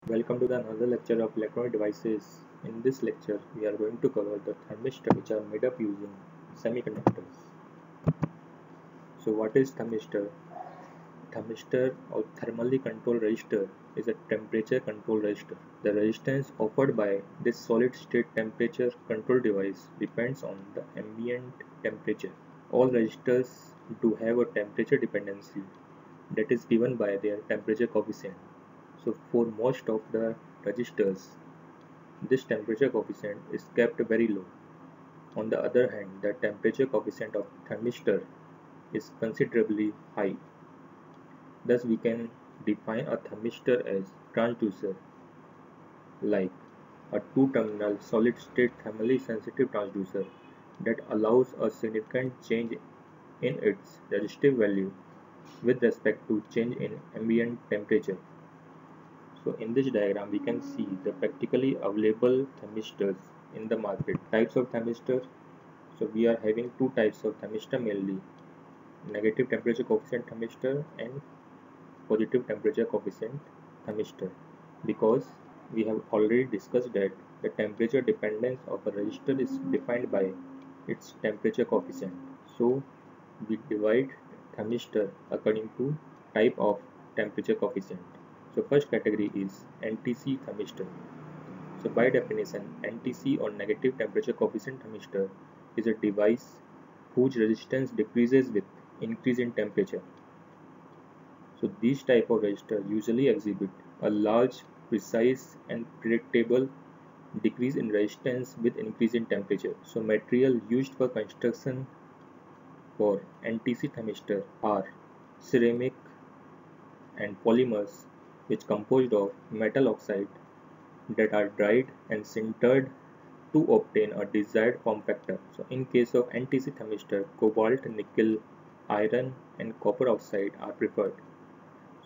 Welcome to the another lecture of electronic devices. In this lecture, we are going to cover the thermistors which are made up using semiconductors. So what is thermistor? Thermistor or thermally controlled resistor is a temperature control resistor. The resistance offered by this solid state temperature control device depends on the ambient temperature. All resistors do have a temperature dependency that is given by their temperature coefficient. So for most of the resistors, this temperature coefficient is kept very low. On the other hand, the temperature coefficient of thermistor is considerably high. Thus, we can define a thermistor as transducer, like a two-terminal solid-state thermally sensitive transducer that allows a significant change in its resistive value with respect to change in ambient temperature. So in this diagram we can see the practically available thermistors in the market. Types of thermistor. So we are having two types of thermistor mainly, negative temperature coefficient thermistor and positive temperature coefficient thermistor, because we have already discussed that the temperature dependence of a resistor is defined by its temperature coefficient. So we divide thermistor according to type of temperature coefficient. So first category is NTC thermistor. So by definition, NTC or negative temperature coefficient thermistor is a device whose resistance decreases with increase in temperature. So these type of resistors usually exhibit a large, precise and predictable decrease in resistance with increase in temperature. So material used for construction for NTC thermistor are ceramic and polymers, which composed of metal oxide that are dried and sintered to obtain a desired form factor. So in case of NTC thermistor, cobalt, nickel, iron and copper oxide are preferred.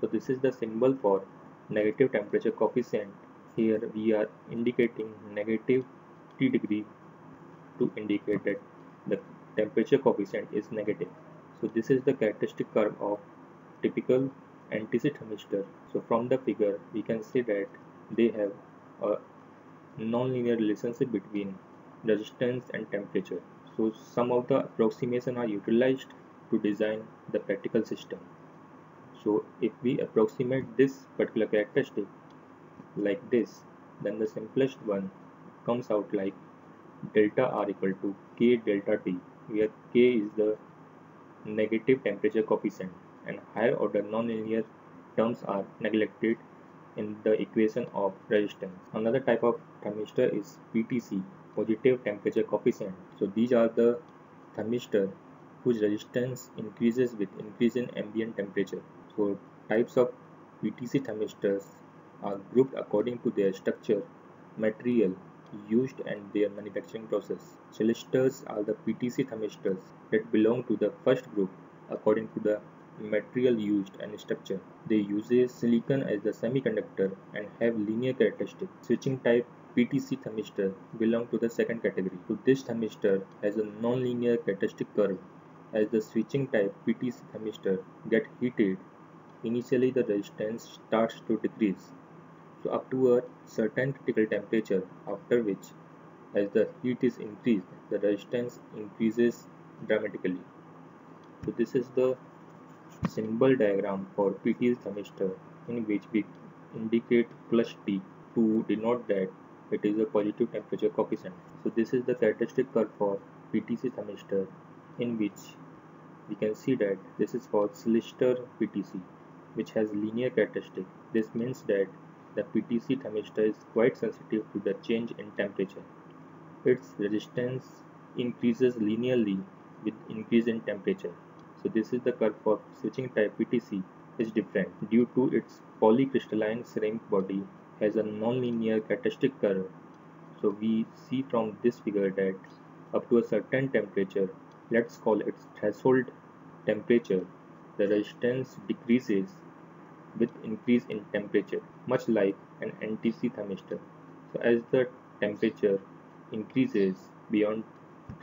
So this is the symbol for negative temperature coefficient. Here we are indicating negative T degree to indicate that the temperature coefficient is negative. So this is the characteristic curve of typical NTC thermistor. So from the figure we can see that they have a non-linear relationship between resistance and temperature. So some of the approximation are utilized to design the practical system. So if we approximate this particular characteristic like this, then the simplest one comes out like delta R equal to K delta T, where K is the negative temperature coefficient and higher order nonlinear terms are neglected in the equation of resistance. Another type of thermistor is PTC, positive temperature coefficient. So these are the thermistor whose resistance increases with increase in ambient temperature. So types of PTC thermistors are grouped according to their structure, material used and their manufacturing process. Cylinders are the PTC thermistors that belong to the first group according to the material used and structure. They use silicon as the semiconductor and have linear characteristics. Switching type PTC thermistor belong to the second category. So this thermistor has a non-linear characteristic curve. As the switching type PTC thermistor get heated, initially the resistance starts to decrease. So up to a certain critical temperature, after which as the heat is increased, the resistance increases dramatically. So this is the symbol diagram for PTC thermistor, in which we indicate plus T to denote that it is a positive temperature coefficient. So this is the characteristic curve for PTC thermistor, in which we can see that this is for cylinder PTC, which has linear characteristic. This means that the PTC thermistor is quite sensitive to the change in temperature. Its resistance increases linearly with increase in temperature. So this is the curve for switching type PTC is different due to its polycrystalline ceramic body has a non-linear characteristic curve. So we see from this figure that up to a certain temperature, let's call it threshold temperature, the resistance decreases with increase in temperature, much like an NTC thermistor. So as the temperature increases beyond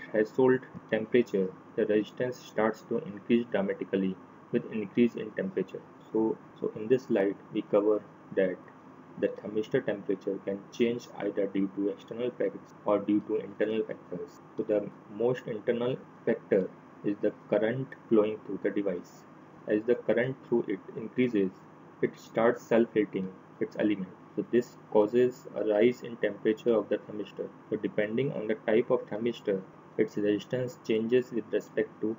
threshold temperature, the resistance starts to increase dramatically with increase in temperature. So in this slide we cover that The thermistor temperature can change either due to external factors or due to internal factors. So the most internal factor is the current flowing through the device. As the current through it increases, it starts self-heating its element. So this causes a rise in temperature of the thermistor. So depending on the type of thermistor, its resistance changes with respect to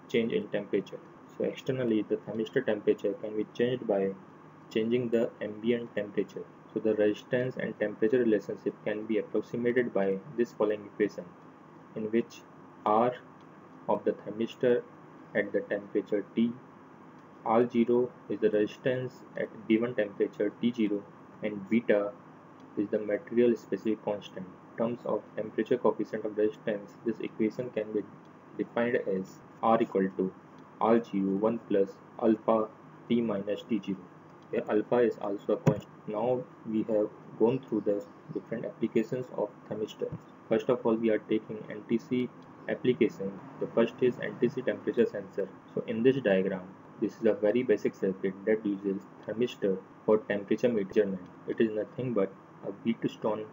change in temperature. So externally, the thermistor temperature can be changed by changing the ambient temperature. So the resistance and temperature relationship can be approximated by this following equation, in which R of the thermistor at the temperature T, R0 is the resistance at given temperature T0, and beta is the material specific constant. In terms of temperature coefficient of resistance, this equation can be defined as R equal to R0 1 plus alpha T minus T0, where alpha is also a constant. Now we have gone through the different applications of thermistors. First of all, we are taking NTC application. The first is NTC temperature sensor. So in this diagram, this is a very basic circuit that uses thermistor for temperature measurement. It is nothing but a Wheatstone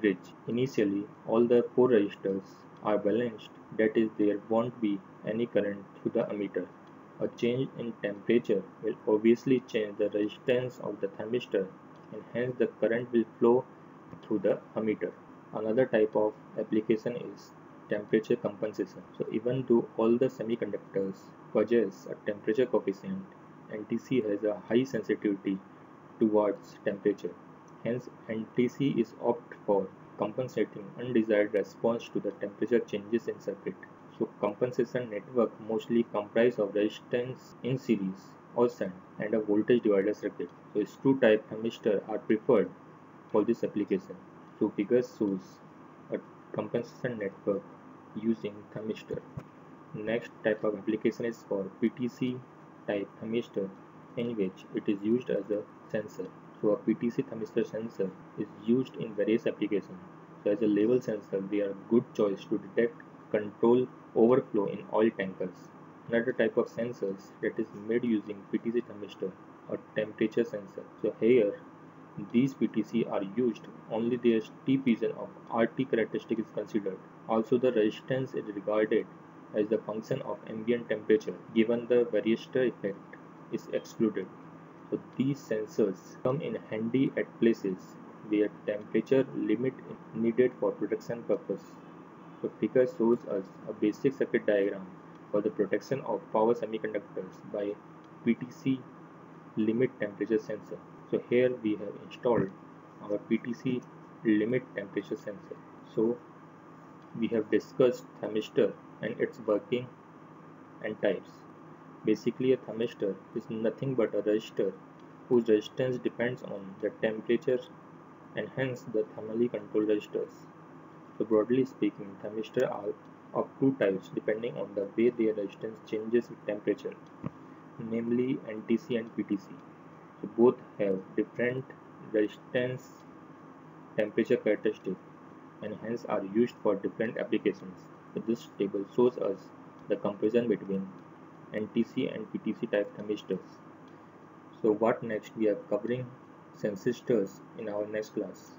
bridge. Initially, all the 4 resistors are balanced, that is, there won't be any current through the ammeter. A change in temperature will obviously change the resistance of the thermistor, and hence the current will flow through the ammeter. Another type of application is temperature compensation. So even though all the semiconductors possess a temperature coefficient, NTC has a high sensitivity towards temperature. Hence, NTC is opt for compensating undesired response to the temperature changes in circuit. So compensation network mostly comprise of resistance in series or shunt and a voltage divider circuit. So screw type thermistor are preferred for this application. So figure shows a compensation network using thermistor. Next type of application is for PTC type thermistor, in which it is used as a sensor. So a PTC thermistor sensor is used in various applications. So as a level sensor, they are a good choice to detect control overflow in oil tankers. Another type of sensors that is made using PTC thermistor or temperature sensor. So here these PTC are used only their steep region of RT characteristic is considered. Also the resistance is regarded as the function of ambient temperature, given the varistor effect is excluded. So these sensors come in handy at places where temperature limit is needed for protection purpose. The figure shows us a basic circuit diagram for the protection of power semiconductors by PTC limit temperature sensor. So here we have installed our PTC limit temperature sensor. So we have discussed thermistor and its working and types. Basically, a thermistor is nothing but a resistor whose resistance depends on the temperature, and hence the thermally controlled resistors. So broadly speaking, thermistors are of 2 types depending on the way their resistance changes with temperature, namely NTC and PTC. So both have different resistance temperature characteristics and hence are used for different applications. So this table shows us the comparison between NTC and PTC type thermistors. So what next? We are covering sensistors in our next class.